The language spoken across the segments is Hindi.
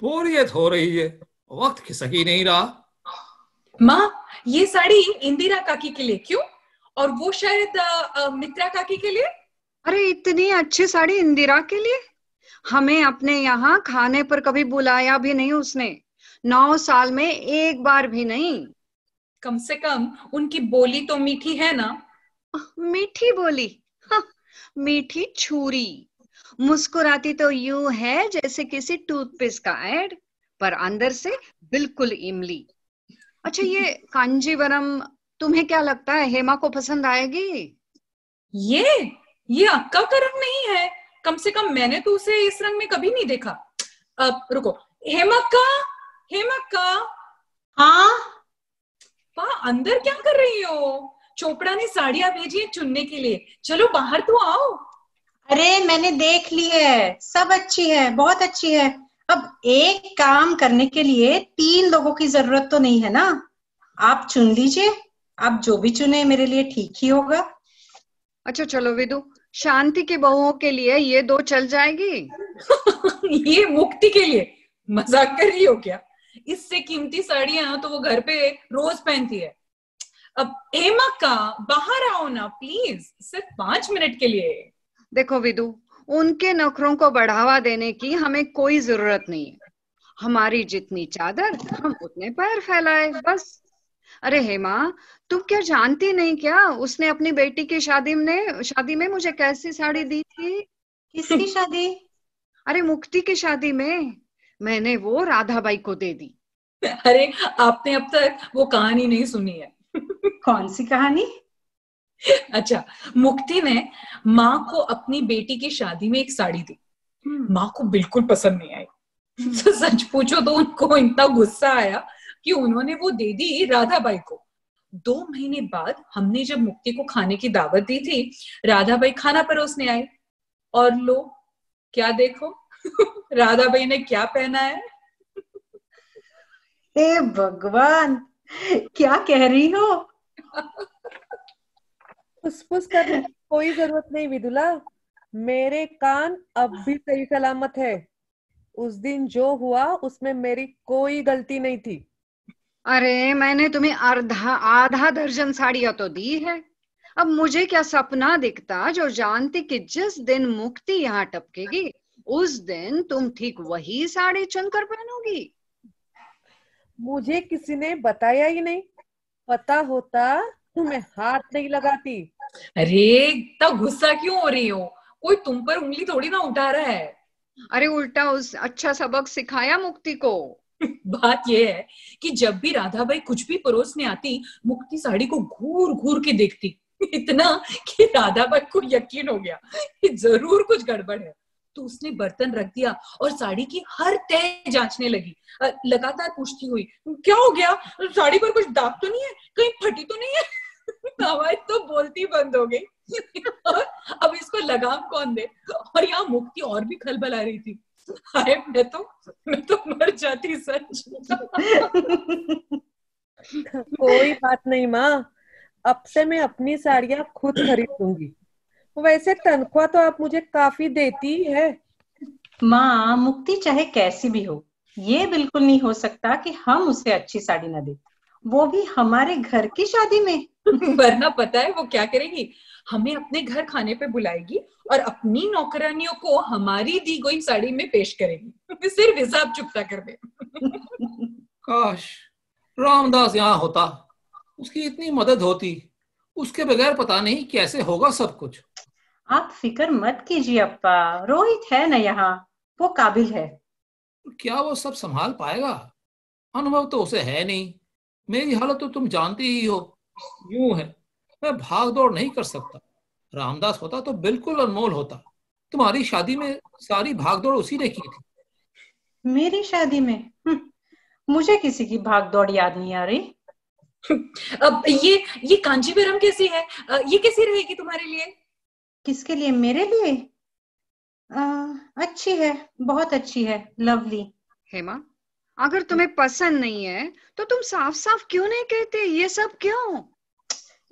बोरियत हो रही है, वक्त खिसक ही नहीं रहा। माँ, ये साड़ी इंदिरा काकी के लिए क्यों? और वो शायद मित्रा काकी के लिए। अरे इतनी अच्छी साड़ी इंदिरा के लिए? हमें अपने यहाँ खाने पर कभी बुलाया भी नहीं उसने। 9 साल में एक बार भी नहीं। कम से कम उनकी बोली तो मीठी है ना। मीठी बोली? हाँ, मीठी छुरी। मुस्कुराती तो यूं है जैसे किसी टूथपेस्ट का ऐड, पर अंदर से बिल्कुल इमली। अच्छा, ये कांजीवरम तुम्हें क्या लगता है, हेमा को पसंद आएगी? ये ये अक्का का रंग नहीं है। कम से कम मैंने तो उसे इस रंग में कभी नहीं देखा। अब रुको, हेमा का, हेमा का। हाँ, अंदर क्या कर रही हो? चोपड़ा ने साड़ियां भेजी है चुनने के लिए, चलो बाहर तो आओ। अरे मैंने देख ली है, सब अच्छी है, बहुत अच्छी है। अब एक काम करने के लिए 3 लोगों की जरूरत तो नहीं है ना। आप चुन लीजिए, आप जो भी चुने मेरे लिए ठीक ही होगा। अच्छा चलो विदु, शांति की बहुओं के लिए ये 2 चल जाएगी। ये मुक्ति के लिए मजाक कर रही हो क्या? इससे कीमती साड़ियां तो वो घर पे रोज पहनती है। अब हेमा का, बाहर आओ ना प्लीज, सिर्फ 5 मिनट के लिए। देखो विदु, उनके नखरों को बढ़ावा देने की हमें कोई जरूरत नहीं है। हमारी जितनी चादर हम उतने पैर फैलाए बस। अरे हेमा, तुम क्या जानती नहीं क्या, उसने अपनी बेटी की शादी में मुझे कैसी साड़ी दी थी? किसकी शादी? अरे मुक्ति की शादी में मैंने वो राधाबाई को दे दी। अरे आपने अब तक वो कहानी नहीं सुनी है। कौन सी कहानी? अच्छा, मुक्ति ने माँ को अपनी बेटी की शादी में एक साड़ी दी। माँ को बिल्कुल पसंद नहीं आई। तो सच पूछो तो उनको इतना गुस्सा आया कि उन्होंने वो दे दी राधाबाई को। 2 महीने बाद हमने जब मुक्ति को खाने की दावत दी थी, राधाबाई खाना परोसने आई, और लो, क्या देखो, राधाबाई ने क्या पहना है। हे भगवान, क्या कह रही हो? फुसफुस करने की कोई जरूरत नहीं विदुला, मेरे कान अब भी सही सलामत है। उस दिन जो हुआ उसमें मेरी कोई गलती नहीं थी। अरे मैंने तुम्हें आधा दर्जन साड़ियां तो दी है। अब मुझे क्या सपना दिखता जो जानती कि जिस दिन मुक्ति यहाँ टपकेगी उस दिन तुम ठीक वही साड़ी चुनकर पहनोगी। मुझे किसी ने बताया ही नहीं, पता होता तो मैं हाथ नहीं लगाती। अरे इतना गुस्सा क्यों हो रही हो? कोई तुम पर उंगली थोड़ी ना उठा रहा है। अरे उल्टा उस अच्छा सबक सिखाया मुक्ति को। बात यह है कि जब भी राधाबाई कुछ भी परोसने आती, मुक्ति साड़ी को घूर घूर के देखती, इतना कि राधाबाई को यकीन हो गया कि जरूर कुछ गड़बड़ है। तो उसने बर्तन रख दिया और साड़ी की हर तह जांचने लगी, लगातार पूछती हुई, क्या हो गया, साड़ी पर कुछ दाग तो नहीं है, कहीं फटी तो नहीं है। हवाई तो बोलती बंद हो गई। और अब इसको लगाम कौन दे? और यहाँ मुक्ति और भी खलबला रही थी। अरे मैं तो मर जाती सच। कोई बात नहीं माँ, अब से मैं अपनी साड़ियाँ खुद खरीदूंगी। वैसे तनख्वाह तो आप मुझे काफी देती है। माँ, मुक्ति चाहे कैसी भी हो, ये बिल्कुल नहीं हो सकता कि हम उसे अच्छी साड़ी न दें, वो भी हमारे घर की शादी में। वरना पता है वो क्या करेगी? हमें अपने घर खाने पे बुलाएगी और अपनी नौकरानियों को हमारी दी गई साड़ी में पेश करेगी। सिर्फ हिसाब चुकता कर दे। काश रामदास यहाँ होता, उसकी इतनी मदद होती। उसके बगैर पता नहीं कैसे होगा सब कुछ। आप फिक्र मत कीजिए अप्पा, रोहित है ना यहाँ, वो काबिल है। क्या वो सब संभाल पाएगा? अनुभव तो उसे है नहीं। मेरी हालत तो तुम जानती ही हो, यूं है, मैं भाग दौड़ नहीं कर सकता। रामदास होता तो बिल्कुल अनमोल होता। तुम्हारी शादी में सारी भाग दौड़ उसी ने की थी। मेरी शादी में? मुझे किसी की भाग दौड़ याद नहीं आ रही। अब ये कांचीवरम कैसी है? ये कैसी रहेगी तुम्हारे लिए? किसके लिए? मेरे लिए? अच्छी है, बहुत अच्छी है, लवली। हेमा, अगर तुम्हें पसंद नहीं है तो तुम साफ साफ क्यों नहीं कहते? ये सब क्यों?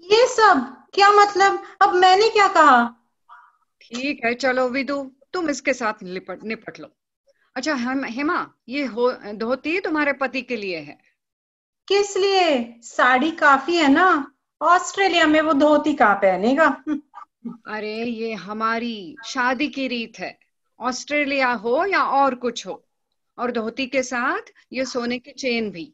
ये सब क्या मतलब? अब मैंने क्या कहा? ठीक है चलो विदु, तुम इसके साथ निपट लो। अच्छा हेमा, ये धोती तुम्हारे पति के लिए है। किस लिए? साड़ी काफी है ना, ऑस्ट्रेलिया में वो धोती कहाँ पहनेगा। अरे ये हमारी शादी की रीत है, ऑस्ट्रेलिया हो या और कुछ हो। और धोती के साथ ये सोने की चेन भी।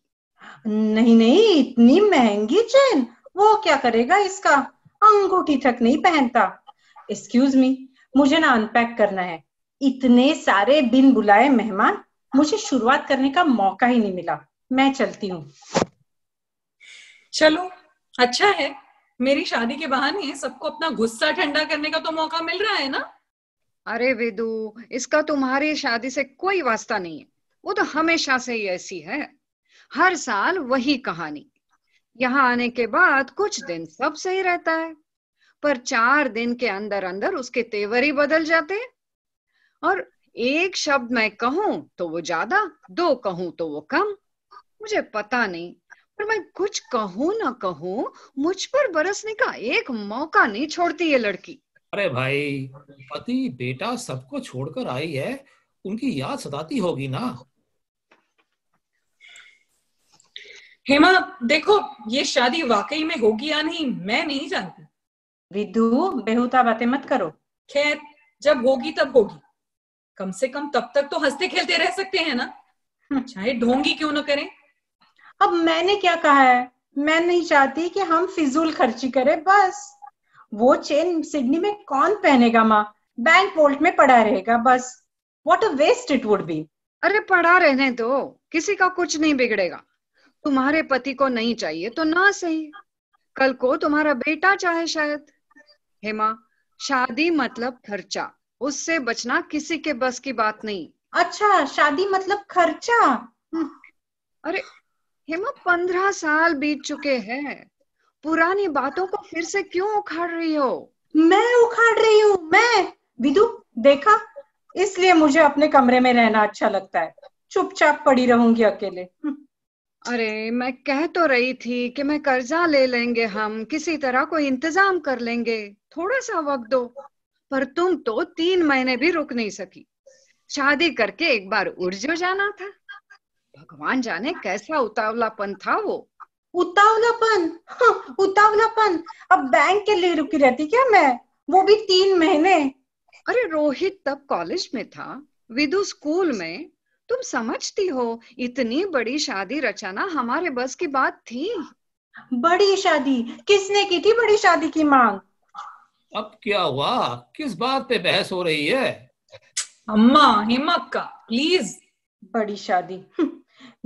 नहीं नहीं, इतनी महंगी चेन, वो क्या करेगा इसका, अंगूठी तक नहीं पहनता। एक्सक्यूज मी, मुझे ना अनपैक करना है। इतने सारे बिन बुलाए मेहमान, मुझे शुरुआत करने का मौका ही नहीं मिला। मैं चलती हूँ। चलो, अच्छा है, मेरी शादी के बहाने सबको अपना गुस्सा ठंडा करने का तो मौका मिल रहा है ना। अरे विदु, इसका तुम्हारी शादी से कोई वास्ता नहीं है। वो तो हमेशा से ही ऐसी है, हर साल वही कहानी। यहाँ आने के बाद कुछ दिन सब सही रहता है, पर 4 दिन के अंदर अंदर उसके तेवर ही बदल जाते हैं। और एक शब्द मैं कहूं तो वो ज्यादा, 2 कहूं तो वो कम। मुझे पता नहीं, पर मैं कुछ कहूं ना कहूं, मुझ पर बरसने का एक मौका नहीं छोड़ती ये लड़की। अरे भाई, पति बेटा सबको छोड़कर आई है, उनकी याद सताती होगी ना। हेमा, देखो, ये शादी वाकई में होगी या नहीं मैं नहीं जानती। विदु, बेहुदा बातें मत करो। खैर, जब होगी तब होगी। कम से कम तब तक तो हंसते खेलते रह सकते हैं ना, चाहे ढोंगी क्यों ना करें। अब मैंने क्या कहा है? मैं नहीं चाहती कि हम फिजूल खर्ची करें, बस। वो चेन सिडनी में कौन पहनेगा माँ, बैंक वोल्ट में पड़ा रहेगा बस। What a waste it would be. अरे पड़ा रहने दो, किसी का कुछ नहीं बिगड़ेगा। तुम्हारे पति को नहीं चाहिए तो ना सही, कल को तुम्हारा बेटा चाहे शायद। हेमा, शादी मतलब खर्चा, उससे बचना किसी के बस की बात नहीं। अच्छा, शादी मतलब खर्चा। अरे हेमा, 15 साल बीत चुके हैं, पुरानी बातों को फिर से क्यों उखाड़ रही हो? मैं उखाड़ रही हूँ? मैं? विदु, देखा, इसलिए मुझे अपने कमरे में रहना अच्छा लगता है। चुपचाप पड़ी रहूंगी अकेले। अरे मैं कह तो रही थी कि मैं कर्जा ले लेंगे, हम किसी तरह कोई इंतजाम कर लेंगे, थोड़ा सा वक्त दो। पर तुम तो 3 महीने भी रुक नहीं सकी। शादी करके एक बार उड़ जो जाना था। भगवान जाने कैसा उतावलापन था वो। उतावलापन? उतावलापन? अब बैंक के लिए रुकी रहती क्या मैं, वो भी 3 महीने? अरे रोहित तब कॉलेज में था, विदु स्कूल में। तुम समझती हो, इतनी बड़ी शादी रचाना हमारे बस की बात थी? बड़ी शादी? किसने की थी बड़ी शादी की मांग? अब क्या हुआ, किस बात पे बहस हो रही है? अम्मा, हिम्मत का प्लीज। बड़ी शादी?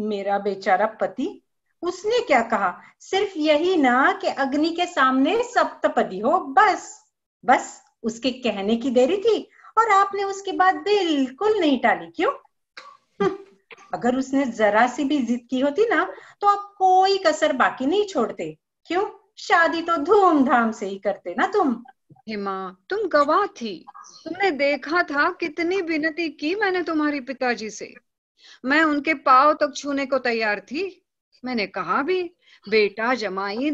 मेरा बेचारा पति, उसने क्या कहा? सिर्फ यही ना कि अग्नि के सामने सप्तपदी हो, बस। बस उसके कहने की देरी थी, और आपने उसकी बात बिल्कुल नहीं टाली, क्यों? अगर उसने जरा सी भी जिद की होती ना, तो आप कोई कसर बाकी नहीं छोड़ते। क्यों? शादी तो धूमधाम से ही करते ना तुम। हेमा, तुम गवाह थी, तुमने देखा था कितनी विनती की मैंने तुम्हारे पिताजी से। मैं उनके पांव तक छूने को तैयार थी। मैंने कहा भी, बेटा जमाई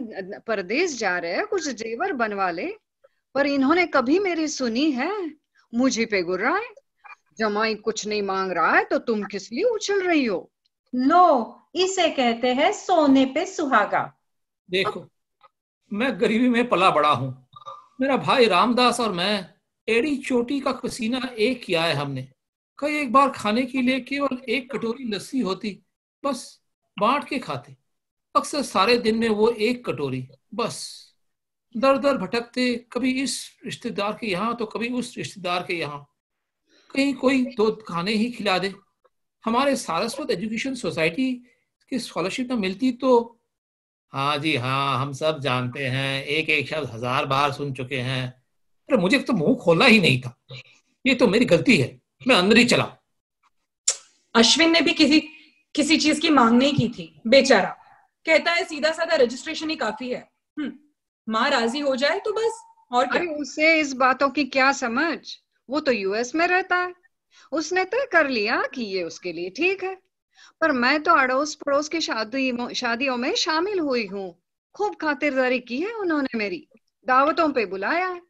परदेश जा रहे हैं, कुछ जेवर बनवा ले। पर इन्होंने कभी मेरी सुनी है? मुझे पे गुर्रा है। जमाई कुछ नहीं मांग रहा है तो तुम किस लिए उछल रही हो? लो, इसे कहते हैं सोने पे सुहागा। देखो, मैं गरीबी में पला बड़ा हूं। मेरा भाई रामदास और मैं एड़ी चोटी का पसीना एक किया है हमने। कई एक बार खाने के लिए केवल 1 कटोरी लस्सी होती, बस बांट के खाते। अक्सर सारे दिन में वो 1 कटोरी बस। दर दर भटकते, कभी इस रिश्तेदार के यहाँ तो कभी उस रिश्तेदार के यहाँ। कहीं कोई 2 खाने ही खिला दे। हमारे सारस्वत एजुकेशन सोसाइटी की स्कॉलरशिप में मिलती तो। हाँ जी हाँ, हम सब जानते हैं, एक एक शब्द 1000 बार सुन चुके हैं। अरे मुझे तो मुंह खोलना ही नहीं था। ये तो मेरी गलती है, मैं अंदर ही चला। अश्विन ने भी किसी किसी चीज की मांग नहीं की थी, बेचारा। कहता है सीधा साधा रजिस्ट्रेशन ही काफी है। माँ राजी हो जाए तो बस, और क्या। अरे उसे इस बातों की क्या समझ, वो तो यूएस में रहता है। उसने तय कर लिया कि ये उसके लिए ठीक है। पर मैं तो अड़ोस पड़ोस की शादियों में शामिल हुई हूँ। खूब खातिरदारी की है उन्होंने, मेरी दावतों पे बुलाया है।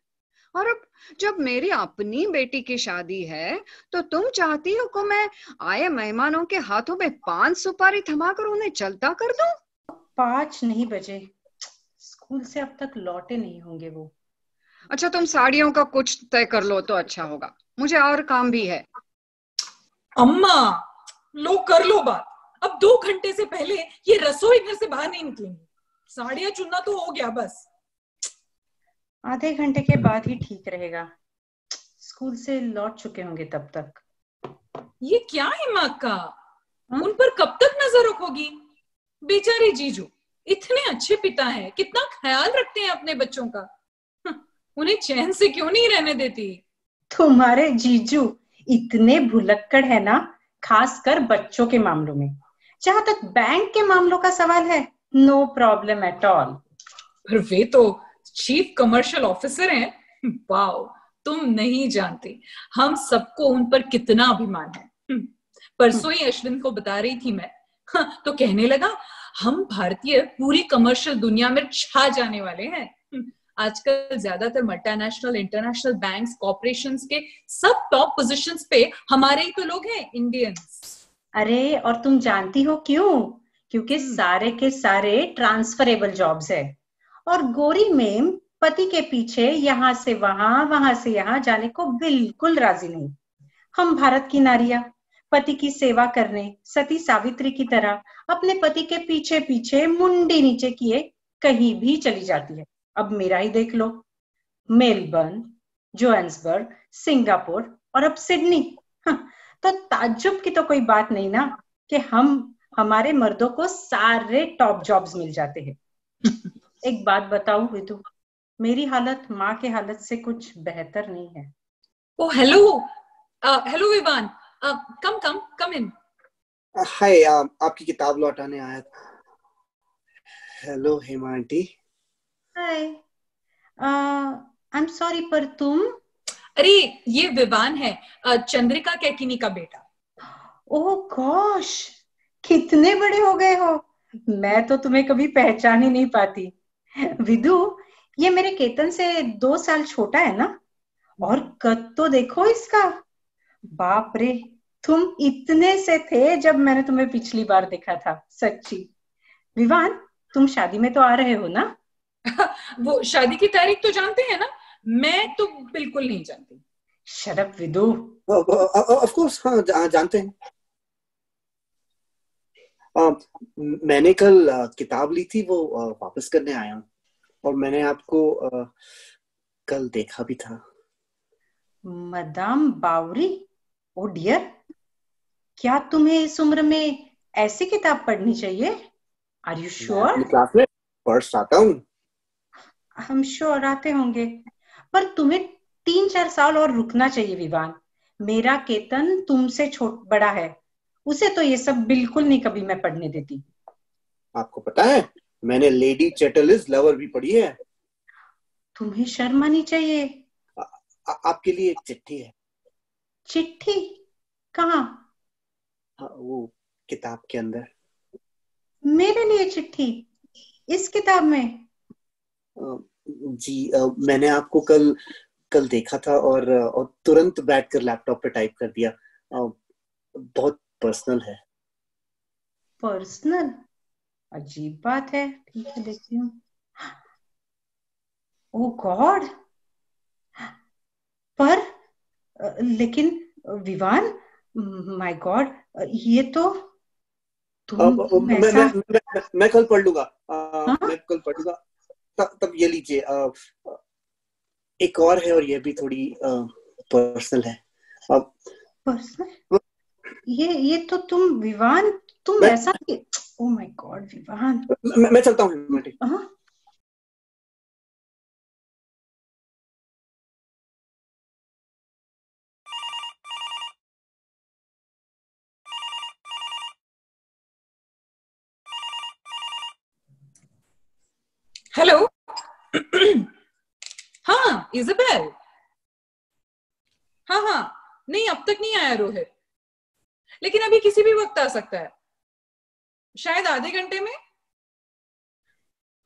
और अब जब मेरी अपनी बेटी की शादी है तो तुम चाहती हो कि मैं आए मेहमानों के हाथों में 5 सुपारी थमाकर उन्हें चलता कर दूं? 5 नहीं बजे, स्कूल से अब तक लौटे नहीं होंगे वो। अच्छा, तुम साड़ियों का कुछ तय कर लो तो अच्छा होगा, मुझे और काम भी है। अम्मा, लो कर लो बात। अब 2 घंटे से पहले ये रसोई घर से बाहर नहीं निकलेंगी। साड़ियां चुनना तो हो गया बस। आधे घंटे के बाद ही ठीक रहेगा, स्कूल से लौट चुके होंगे तब तक। ये क्या है माँ का? हाँ? उन पर कब तक नजर रखोगी? बेचारे जीजू इतने अच्छे पिता हैं, कितना ख्याल रखते हैं अपने बच्चों का। उन्हें चैन से क्यों नहीं रहने देती? तुम्हारे जीजू इतने भुलक्कड़ है ना, खासकर बच्चों के मामलों में। जहां तक बैंक के मामलों का सवाल है, नो प्रॉब्लम एट ऑल। पर वे तो चीफ कमर्शियल ऑफिसर हैं। वाओ, तुम नहीं जानती हम सबको उन पर कितना अभिमान है। परसों ही अश्विन को बता रही थी मैं। तो कहने लगा हम भारतीय पूरी कमर्शियल दुनिया में छा जाने वाले हैं। आजकल ज्यादातर मल्टीनेशनल इंटरनेशनल बैंक्स कॉर्पोरेशंस के सब टॉप पोजीशंस पे हमारे ही तो लोग हैं, इंडियंस। अरे और तुम जानती हो क्यों? क्योंकि सारे के सारे ट्रांसफरेबल जॉब्स है। और गोरी मेम पति के पीछे यहाँ से वहां, वहां से यहाँ जाने को बिल्कुल राजी नहीं। हम भारत की नारियां पति की सेवा करने सती सावित्री की तरह अपने पति के पीछे पीछे मुंडी नीचे किए कहीं भी चली जाती है। अब मेरा ही देख लो, मेलबर्न, जोहान्सबर्ग, सिंगापुर और अब सिडनी। तो ताज्जुब की तो कोई बात नहीं ना कि हमारे मर्दों को सारे टॉप जॉब्स मिल जाते हैं। एक बात बताऊं विदु, मेरी हालत माँ के हालत से कुछ बेहतर नहीं है। ओ हेलो, हेलो विवान, कम इन। हाय, आपकी किताब लौटाने आया था। Hello Hema aunty. Hi, I am sorry, पर तुम? अरे ये विवान है, चंद्रिका कैकिनी का बेटा। ओह गॉश, कितने बड़े हो गए हो। मैं तो तुम्हें कभी पहचान ही नहीं पाती। विदु, ये मेरे केतन से 2 साल छोटा है ना? और कद तो देखो इसका। बाप रे, तुम इतने से थे जब मैंने तुम्हें पिछली बार देखा था। सच्ची। विवान, तुम शादी में तो आ रहे हो ना? वो शादी की तारीख तो जानते हैं ना? मैं तो बिल्कुल नहीं जानती। Shut up Vidu. Of course, हाँ जानते हैं। मैंने कल किताब ली थी, वो वापस करने आया हूँ। और मैंने आपको कल देखा भी था। मदाम बावरी? ओ डियर, क्या तुम्हें इस उम्र में ऐसी किताब पढ़नी चाहिए? Are you sure? क्लास में फर्स्ट आता हूँ। हम श्योर आते होंगे, पर तुम्हें 3-4 साल और रुकना चाहिए विवान। मेरा केतन तुमसे बड़ा है, उसे तो ये सब बिल्कुल नहीं कभी मैं पढ़ने देती। आपको पता है, मैंने लेडी चैटलिस लवर भी पढ़ी है। तुम्हें शर्म आनी चाहिए। आपके लिए एक चिट्ठी है। चिट्ठी? कहाँ? वो किताब के अंदर। मेरे लिए चिट्ठी? इस किताब में? जी, मैंने आपको कल देखा था और तुरंत बैठकर लैपटॉप पे टाइप कर दिया। बहुत पर्सनल है। पर्सनल? अजीब बात है। ठीक है, देखती हूँ। ओह गॉड, पर लेकिन विवान, माय गॉड, ये तो तुम ऐसा। मैं कल पढ़ लूंगा। हाँ? मैं कल पढ़ लूंगा। तब ये लीजिए। एक और है, और ये भी थोड़ी पर्सनल है। पर्सनल? ये तो तुम विवान, तुम ऐसा। Oh my God Vivaan. मैं चलता हूँ। हाँ? हेलो। हाँ इजाबेल। हाँ, नहीं अब तक नहीं आया रोहित, लेकिन अभी किसी भी वक्त आ सकता है, शायद आधे घंटे में।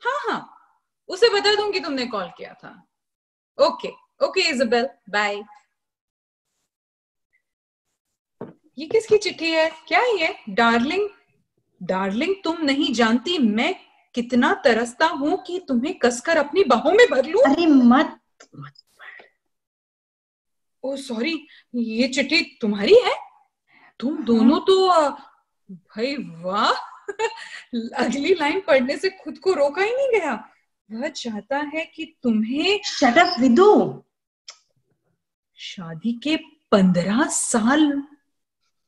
हाँ, उसे बता दूंगी तुमने कॉल किया था। Okay okay Isabel, bye. ये किसकी चिट्ठी है? क्या है ये? डार्लिंग, डार्लिंग तुम नहीं जानती मैं कितना तरसता हूं कि तुम्हें कसकर अपनी बाहों में भर लूं। अरे मत। ओ सॉरी, ये चिट्ठी तुम्हारी है? तुम दोनों तो भाई वाह। अगली लाइन पढ़ने से खुद को रोका ही नहीं गया। वह चाहता है कि तुम्हें शट अप विदु। शादी के 15 साल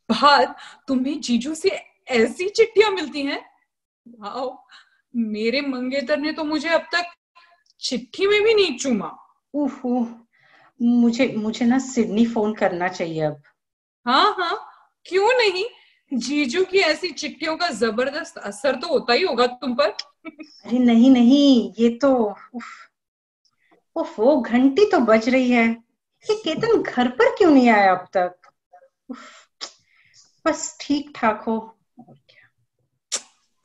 बाद तुम्हें जीजू से ऐसी चिट्ठियां मिलती हैं? वाओ, मेरे मंगेतर ने तो मुझे अब तक चिट्ठी में भी नहीं चूमा। उफ, मुझे मुझे ना सिडनी फोन करना चाहिए अब। हाँ हाँ, क्यों नहीं, जीजू की ऐसी चिट्ठियों का जबरदस्त असर तो होता ही होगा तुम पर। अरे नहीं नहीं, ये तो वो घंटी तो बज रही है। ये केतन घर पर क्यों नहीं आया अब तक? उफ, बस ठीक ठाक हो। और क्या?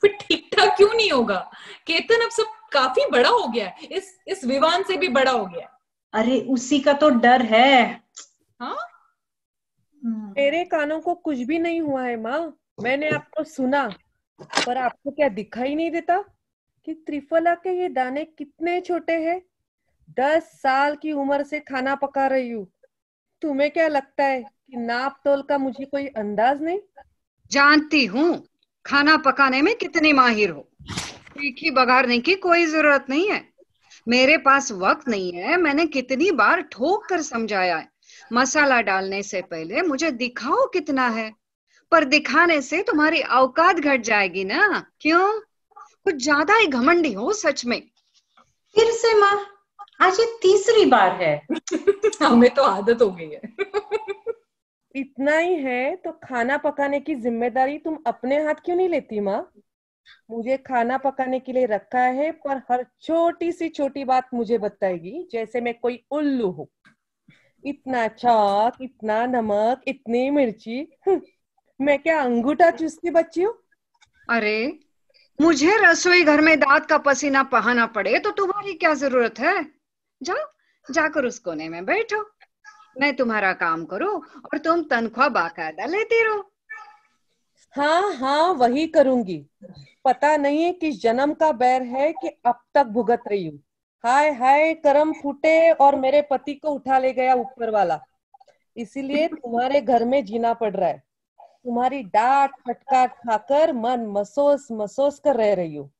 फिर ठीक ठाक क्यों नहीं होगा? केतन अब सब काफी बड़ा हो गया है, इस विवान से भी बड़ा हो गया है। अरे उसी का तो डर है। हाँ, मेरे कानों को कुछ भी नहीं हुआ है माँ। मैंने आपको सुना, पर आपको क्या दिखाई नहीं देता कि त्रिफला के ये दाने कितने छोटे हैं? 10 साल की उम्र से खाना पका रही हूँ। तुम्हें क्या लगता है कि नाप तोल का मुझे कोई अंदाज नहीं? जानती हूँ खाना पकाने में कितनी माहिर हो। तीखी बघारने की कोई जरूरत नहीं है। मेरे पास वक्त नहीं है। मैंने कितनी बार ठोक कर समझाया है, मसाला डालने से पहले मुझे दिखाओ कितना है। पर दिखाने से तुम्हारी औकात घट जाएगी ना। क्यों? कुछ ज्यादा ही घमंडी हो सच में। फिर से माँ, आज ये तीसरी बार है। हमें तो आदत हो गई है। इतना ही है तो खाना पकाने की जिम्मेदारी तुम अपने हाथ क्यों नहीं लेती माँ? मुझे खाना पकाने के लिए रखा है, पर हर छोटी सी छोटी बात मुझे बताएगी जैसे मैं कोई उल्लू हूँ। इतना चाक, इतना नमक, इतनी मिर्ची। मैं क्या अंगूठा चूसती बच्ची हूँ? अरे मुझे रसोई घर में दांत का पसीना बहाना पड़े तो तुम्हारी क्या जरूरत है? जाओ, जाकर उस कोने में बैठो। मैं तुम्हारा काम करूं और तुम तनख्वाह बाकायदा लेती रहो। हाँ हाँ, वही करूंगी। पता नहीं किस जन्म का बैर है कि अब तक भुगत रही हूँ। हाय हाय, करम फूटे और मेरे पति को उठा ले गया ऊपर वाला। इसीलिए तुम्हारे घर में जीना पड़ रहा है। तुम्हारी डांट फटकार खाकर मन मसोस मसोस कर रह रही हूँ।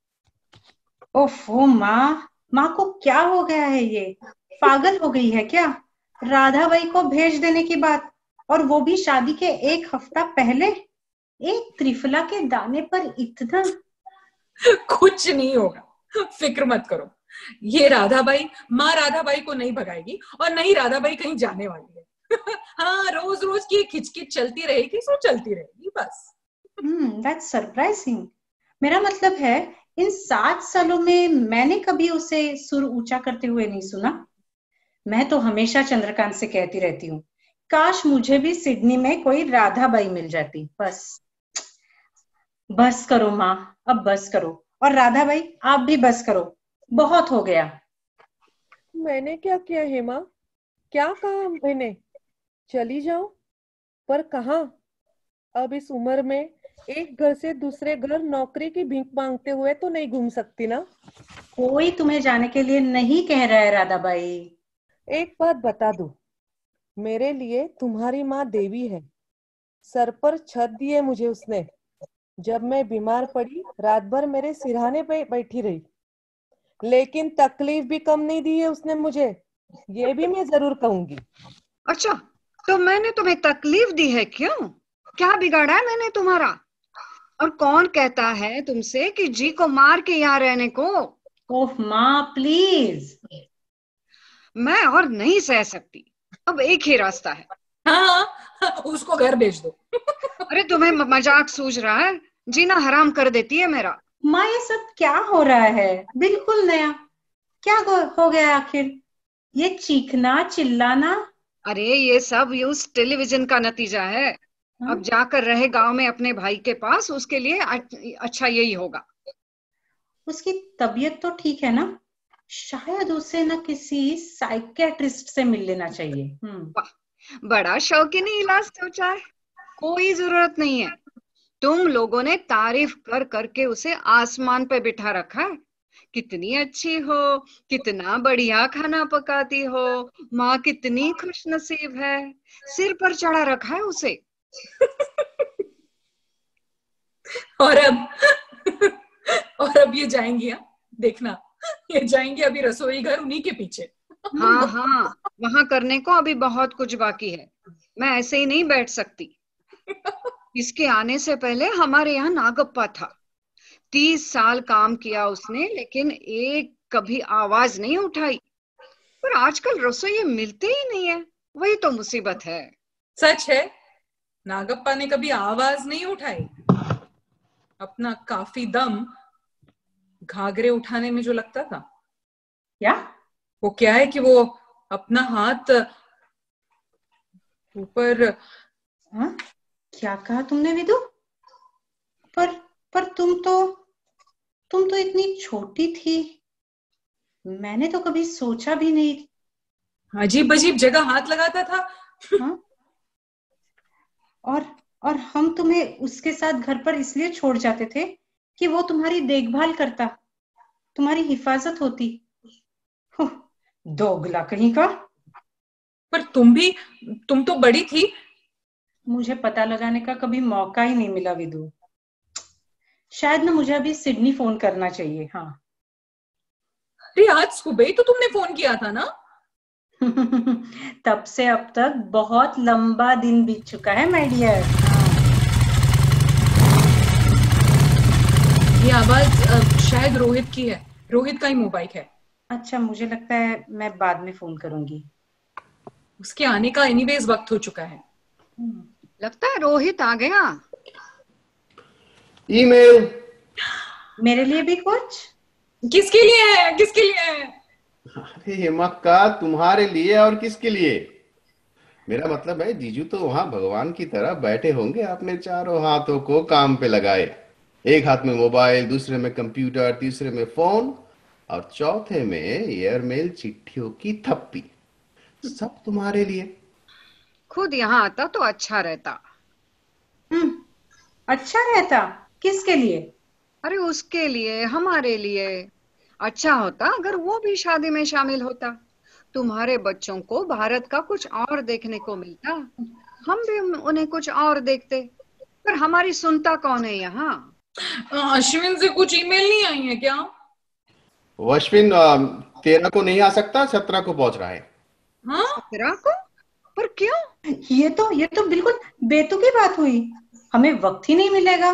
ओफो माँ, माँ को क्या हो गया है? ये पागल हो गई है क्या? राधा बाई को भेज देने की बात, और वो भी शादी के 1 हफ्ता पहले। एक त्रिफला के दाने पर इतना। कुछ नहीं होगा, फिक्र मत करो। ये राधाबाई, माँ राधाबाई को नहीं भगाएगी और नहीं राधाबाई कहीं जाने वाली है। हाँ, रोज रोज की खिचकिच चलती रहेगी, सो चलती रहेगी बस। That's surprising. मेरा मतलब है, इन 7 सालों में मैंने कभी उसे सुर ऊंचा करते हुए नहीं सुना। मैं तो हमेशा चंद्रकांत से कहती रहती हूँ, काश मुझे भी सिडनी में कोई राधाबाई मिल जाती। बस करो माँ, अब बस करो। और राधाबाई, आप भी बस करो, बहुत हो गया। मैंने क्या किया हेमा? क्या कहा मैंने? चली जाओ? पर कहाँ? अब इस उम्र में एक घर से दूसरे घर नौकरी की भीख मांगते हुए तो नहीं घूम सकती ना। कोई तुम्हें जाने के लिए नहीं कह रहा है राधाबाई। एक बात बता दूं, मेरे लिए तुम्हारी माँ देवी है। सर पर छत दी है मुझे उसने। जब मैं बीमार पड़ी, रात भर मेरे सिरहाने पे बैठी रही, लेकिन तकलीफ भी कम नहीं दी है उसने मुझे। ये भी मैं जरूर कहूंगी। अच्छा, तो मैंने तुम्हें तकलीफ दी है? क्यों? क्या बिगाड़ा है मैंने तुम्हारा? और कौन कहता है तुमसे कि जी को मार के यहाँ रहने को? ओह माँ प्लीज। मैं और नहीं सह सकती। अब एक ही रास्ता है। हाँ, उसको घर भेज दो। अरे तुम्हें मजाक सूझ रहा है? जीना हराम कर देती है मेरा। माँ ये सब क्या हो रहा है? बिल्कुल नया। क्या हो गया आखिर? ये चीखना चिल्लाना। अरे ये सब उस टेलीविजन का नतीजा है। अब जाकर रहे गांव में अपने भाई के पास, उसके लिए अच्छा यही होगा। उसकी तबीयत तो ठीक है ना? शायद उसे ना किसी साइकियाट्रिस्ट से मिल लेना चाहिए। बड़ा शौकीनी इलाज सोचा है। कोई जरूरत नहीं है। तुम लोगों ने तारीफ कर करके उसे आसमान पे बिठा रखा है। कितनी अच्छी हो, कितना बढ़िया खाना पकाती हो, माँ कितनी खुशनसीब है, सिर पर चढ़ा रखा है उसे। और अब और अब ये जाएंगी, देखना, ये जाएंगे अभी रसोई घर उन्हीं के पीछे। हाँ हाँ, वहां करने को अभी बहुत कुछ बाकी है। मैं ऐसे ही नहीं बैठ सकती। इसके आने से पहले हमारे यहाँ नागप्पा था। 30 साल काम किया उसने, लेकिन एक कभी आवाज नहीं उठाई। पर आजकल रसोई मिलते ही नहीं है, वही तो मुसीबत है। सच है, नागप्पा ने कभी आवाज नहीं उठाई। अपना काफी दम घाघरे उठाने में जो लगता था, क्या वो क्या है कि वो अपना हाथ ऊपर। हाँ? क्या कहा तुमने विदु? पर तुम तो इतनी छोटी थी, मैंने तो कभी सोचा भी नहीं। अजीब अजीब जगह हाथ लगाता था। हाँ? और हम तुम्हें उसके साथ घर पर इसलिए छोड़ जाते थे कि वो तुम्हारी देखभाल करता, तुम्हारी हिफाजत होती। दोगला कहीं का। पर तुम तो बड़ी थी। मुझे पता लगाने का कभी मौका ही नहीं मिला विदु। शायद ना मुझे अभी सिडनी फोन करना चाहिए। हाँ। अरे आज सुबह ही तो तुमने फोन किया था ना। तब से अब तक बहुत लंबा दिन बीत चुका है माय डियर। ये आवाज शायद रोहित की है। रोहित का ही मोबाइल है। अच्छा, मुझे लगता है मैं बाद में फोन करूंगी। उसके आने का एनीवेज वक्त हो चुका है। लगता है रोहित आ गया। ईमेल। मेरे लिए भी कुछ? किसके लिए है? किसके लिए है? अरे हेमक्का, तुम्हारे लिए और किसके लिए? मेरा मतलब है जीजू तो वहां भगवान की तरह बैठे होंगे, अपने चारों हाथों को काम पे लगाए। एक हाथ में मोबाइल, दूसरे में कंप्यूटर, तीसरे में फोन और चौथे में एयरमेल चिट्ठियों की थप्पी। सब तुम्हारे लिए। खुद यहाँ आता तो अच्छा रहता। अच्छा रहता? किसके लिए? अरे उसके लिए, हमारे लिए। अच्छा होता अगर वो भी शादी में शामिल होता। तुम्हारे बच्चों को भारत का कुछ और देखने को मिलता, हम भी उन्हें कुछ और देखते। पर हमारी सुनता कौन है यहाँ? अश्विन से कुछ ईमेल नहीं आई है क्या? अश्विन 13 को नहीं आ सकता, 17 को पहुंच रहा है। हाँ? 17 को? पर क्यों? ये तो बिल्कुल बेतुकी बात हुई। हमें वक्त ही नहीं मिलेगा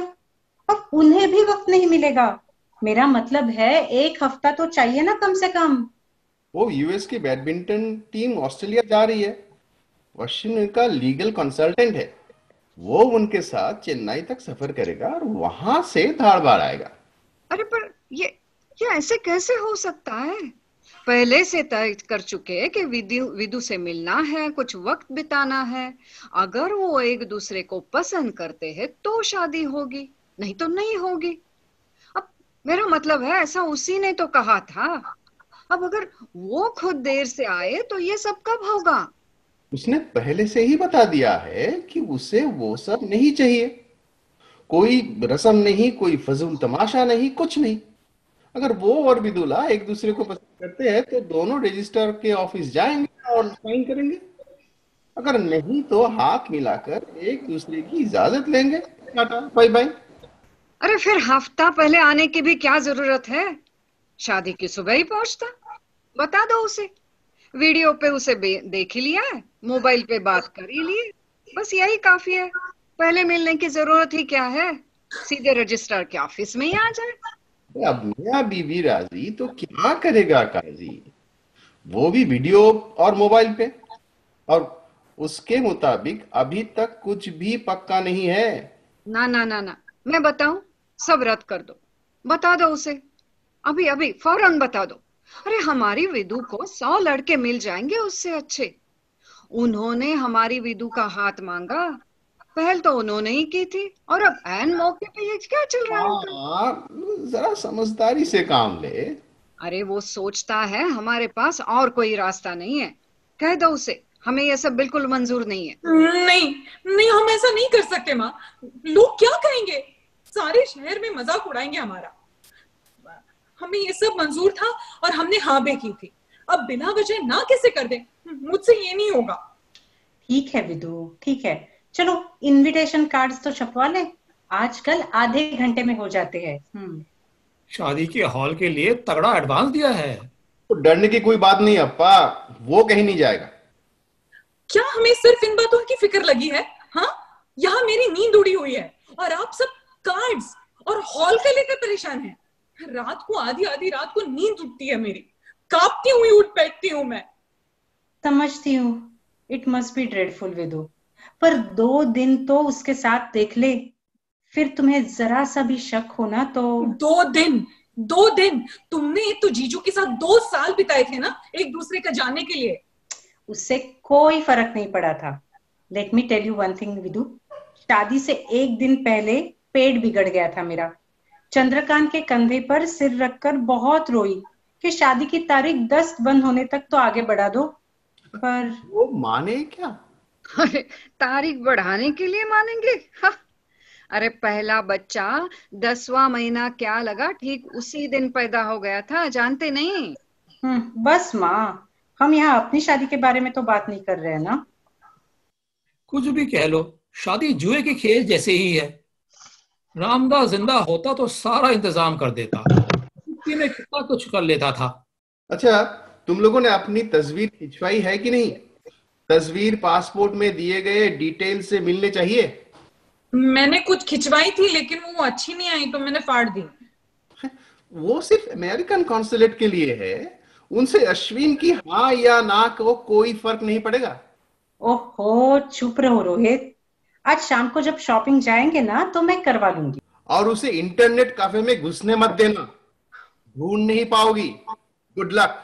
और उन्हें भी वक्त नहीं मिलेगा। मेरा मतलब है 1 हफ्ता तो चाहिए ना कम से कम। वो यूएस की बैडमिंटन टीम ऑस्ट्रेलिया जा रही है। अश्विन उनका लीगल कंसल्टेंट है। वो उनके साथ चेन्नई तक सफर करेगा और वहां से धार बार आएगा। अरे पर ये ऐसे कैसे हो सकता है? पहले से तय कर चुके कि विदु से मिलना है, कुछ वक्त बिताना है। अगर वो एक दूसरे को पसंद करते हैं तो शादी होगी, नहीं तो नहीं होगी। अब मेरा मतलब है ऐसा उसी ने तो कहा था। अब अगर वो खुद देर से आए तो ये सब कब होगा? उसने पहले से ही बता दिया है कि उसे वो सब नहीं चाहिए। कोई रस्म नहीं, कोई फजूल तमाशा नहीं, कुछ नहीं। अगर वो और बिदुला एक दूसरे को पसंद करते हैं तो दोनों रजिस्ट्रार के ऑफिस जाएंगे और साइन करेंगे। अगर नहीं तो हाथ मिलाकर एक दूसरे की इजाजत लेंगे। Tata bye bye. अरे फिर हफ्ता पहले आने की भी क्या जरूरत है? शादी की सुबह ही पहुंचता। बता दो उसे। वीडियो पे उसे देख ही लिया है, मोबाइल पे बात कर ही लिए, बस यही काफी है। पहले मिलने की जरूरत ही क्या है? सीधे रजिस्ट्रार के ऑफिस में ही आ जाए। अब मियां बीवी राजी तो क्या करेगा काजी? वो भी वीडियो और मोबाइल पे। और उसके मुताबिक अभी तक कुछ भी पक्का नहीं है। ना ना ना ना, मैं बताऊं, सब रद्द कर दो। बता दो उसे, अभी अभी फौरन बता दो। अरे हमारी विदु को 100 लड़के मिल जाएंगे उससे अच्छे। उन्होंने हमारी विदु का हाथ मांगा, पहल तो उन्होंने ही की थी, और अब ऐन मौके पे ये क्या चल रहा है उनका? हाँ, जरा समझदारी से काम ले। अरे वो सोचता है हमारे पास और कोई रास्ता नहीं है। कह दो उसे हमें ये सब बिल्कुल मंजूर नहीं है। नहीं नहीं, हम ऐसा नहीं कर सकते माँ। लोग क्या कहेंगे? सारे शहर में मजाक उड़ाएंगे हमारा। हमें ये सब मंजूर था और हमने हाँ बे की थी। अब बिना वजह ना कैसे कर दे? मुझसे ये नहीं होगा। ठीक है विदु, ठीक है, चलो इनविटेशन कार्ड्स तो छपवा ले। आजकल आधे घंटे में हो जाते हैं। शादी के हॉल के लिए तगड़ा एडवांस दिया है। तो डरने की कोई बात नहीं अप्पा, वो कहीं नहीं जाएगा। क्या हमें सिर्फ इन बातों की फिक्र लगी है? हाँ, यहाँ मेरी नींद उड़ी हुई है और आप सब कार्ड्स और हॉल के लेकर परेशान हैं। रात को आधी आधी रात को नींद उठती है मेरी, कांपती हुई उठ बैठती हूँ मैं। समझती हूँ, इट मस्ट बी ड्रेडफुल विदु, पर 2 दिन तो उसके साथ देख ले, फिर तुम्हें जरा सा भी शक हो ना तो। 2 दिन तुमने तो जीजू के साथ 2 साल बिताए थे ना एक दूसरे का जानने के लिए। उससे कोई फर्क नहीं पड़ा था। Let me tell you one thing Vidu, शादी से 1 दिन पहले पेट बिगड़ गया था मेरा। चंद्रकांत के कंधे पर सिर रखकर बहुत रोई कि शादी की तारीख 10 बंद होने तक तो आगे बढ़ा दो, पर वो माने क्या? अरे तारीख बढ़ाने के लिए मानेंगे? हाँ। अरे पहला बच्चा 10वां महीना क्या लगा ठीक उसी दिन पैदा हो गया था, जानते नहीं? बस माँ, हम यहाँ अपनी शादी के बारे में तो बात नहीं कर रहे हैं ना। कुछ भी कह लो, शादी जुए के खेल जैसे ही है। रामदास जिंदा होता तो सारा इंतजाम कर देता, छुट्टी में कितना कुछ कर लेता था। अच्छा, तुम लोगों ने अपनी तस्वीर खिंचवाई है कि नहीं? तस्वीर पासपोर्ट में दिए गए डिटेल से मिलने चाहिए। मैंने कुछ खिंचवाई थी लेकिन वो अच्छी नहीं आई तो मैंने फाड़ दी। वो सिर्फ अमेरिकन कॉन्सुलेट के लिए है, उनसे अश्विन की हाँ या ना को कोई फर्क नहीं पड़ेगा। ओहो, चुप रहो रोहित, आज शाम को जब शॉपिंग जाएंगे ना तो मैं करवा लूंगी। और उसे इंटरनेट कैफे में घुसने मत देना, ढूंढ नहीं पाओगी। Good luck.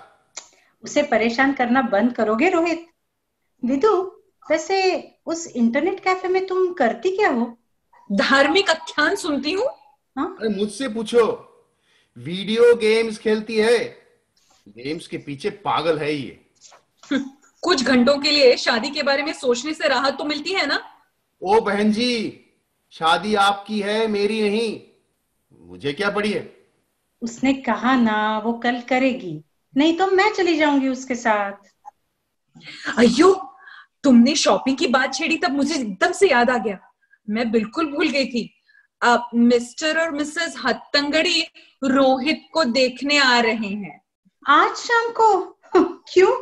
उसे परेशान करना बंद करोगे रोहित? विदु, वैसे उस इंटरनेट कैफे में तुम करती क्या हो? धार्मिक आख्यान सुनती हूँ। अरे मुझसे पूछो, वीडियो गेम्स खेलती है। गेम्स के पीछे पागल है ये। कुछ घंटों के लिए शादी के बारे में सोचने से राहत तो मिलती है ना। ओ बहन जी, शादी आपकी है, मेरी नहीं। मुझे क्या पड़ी है? उसने कहा ना वो कल करेगी, नहीं तो मैं चली जाऊंगी उसके साथ। अयो, तुमने शॉपिंग की बात छेड़ी तब मुझे एकदम से याद आ गया, मैं बिल्कुल भूल गई थी। अब मिस्टर और मिसेस हत्तंगड़ी रोहित को देखने आ रहे हैं आज शाम को। क्यों?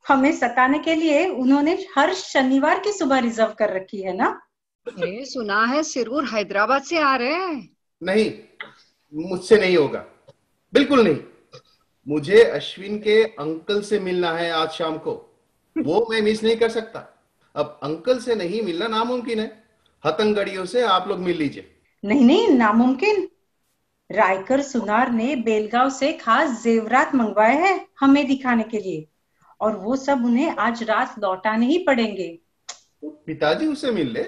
हमें सताने के लिए उन्होंने हर शनिवार की सुबह रिजर्व कर रखी है ना। अरे सुना है सिरूर हैदराबाद से आ रहे हैं। नहीं, मुझसे नहीं होगा, बिल्कुल नहीं। मुझे अश्विन के अंकल से मिलना है आज शाम को, वो मैं मिस नहीं कर सकता। अब अंकल से नहीं मिलना नामुमकिन है, हतंगड़ियों से आप लोग मिल लीजिए। नहीं नहीं, नामुमकिन। रायकर सुनार ने बेलगांव से खास जेवरात मंगवाए हैं हमें दिखाने के लिए, और वो सब उन्हें आज रात लौटाने ही पड़ेंगे। तो पिताजी उसे मिल ले।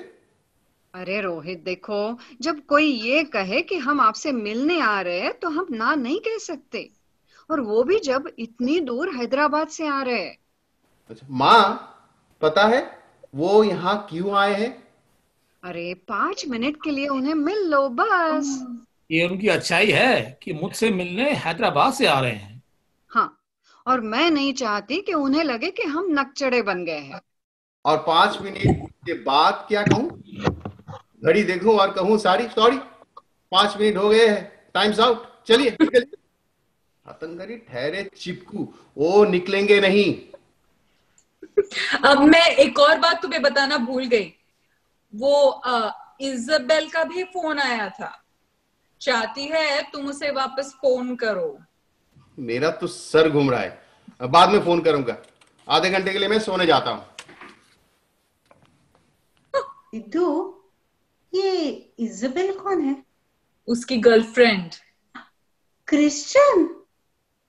अरे रोहित देखो, जब कोई ये कहे कि हम आपसे मिलने आ रहे हैं तो हम ना नहीं कह सकते, और वो भी जब इतनी दूर हैदराबाद से आ रहे हैं। अच्छा माँ, पता है वो यहाँ क्यों आए हैं? अरे 5 मिनट के लिए उन्हें मिल लो बस। ये उनकी अच्छाई है कि मुझसे मिलने हैदराबाद से आ रहे हैं। हाँ, और मैं नहीं चाहती कि उन्हें लगे कि हम नकचड़े बन गए हैं। और 5 मिनट के बाद क्या कहूँ? घड़ी देखूं और कहूँ सॉरी सॉरी, 5 मिनट हो गए हैं, टाइम्स आउट, चलिए निकलिए। हतंगरी ठहरे चिपकू, वो निकलेंगे नहीं। अब मैं एक और बात तुम्हें बताना भूल गई, वो इजाबेल का भी फोन आया था, चाहती है तुम उसे वापस फोन करो। मेरा तो सर घूम रहा है, बाद में फोन करूंगा। आधे घंटे के लिए मैं सोने जाता हूँ। सिद्धू, ये इजाबेल कौन है? उसकी गर्लफ्रेंड। क्रिश्चियन?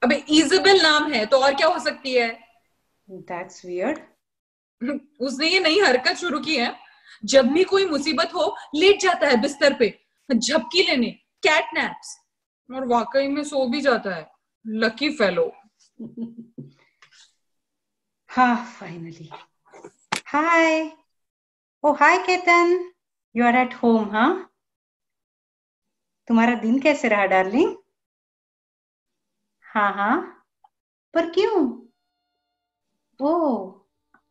अबे इजाबेल नाम है तो और क्या हो सकती है? That's weird. उसने ये नई हरकत शुरू की है, जब भी कोई मुसीबत हो लेट जाता है बिस्तर पे झपकी लेने, कैट नैप्स, और वाकई में सो भी जाता है। Lucky fellow. हाँ, finally. Hi. Oh hi Ketan, you are at home? हाँ, तुम्हारा दिन कैसे रहा डार्लिंग? हाँ हाँ, पर क्यों? ओ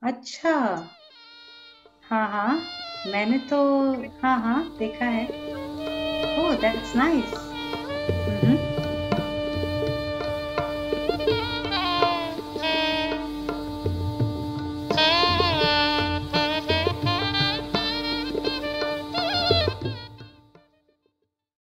अच्छा, हाँ हाँ, मैंने तो हाँ हाँ देखा है। Oh that's nice.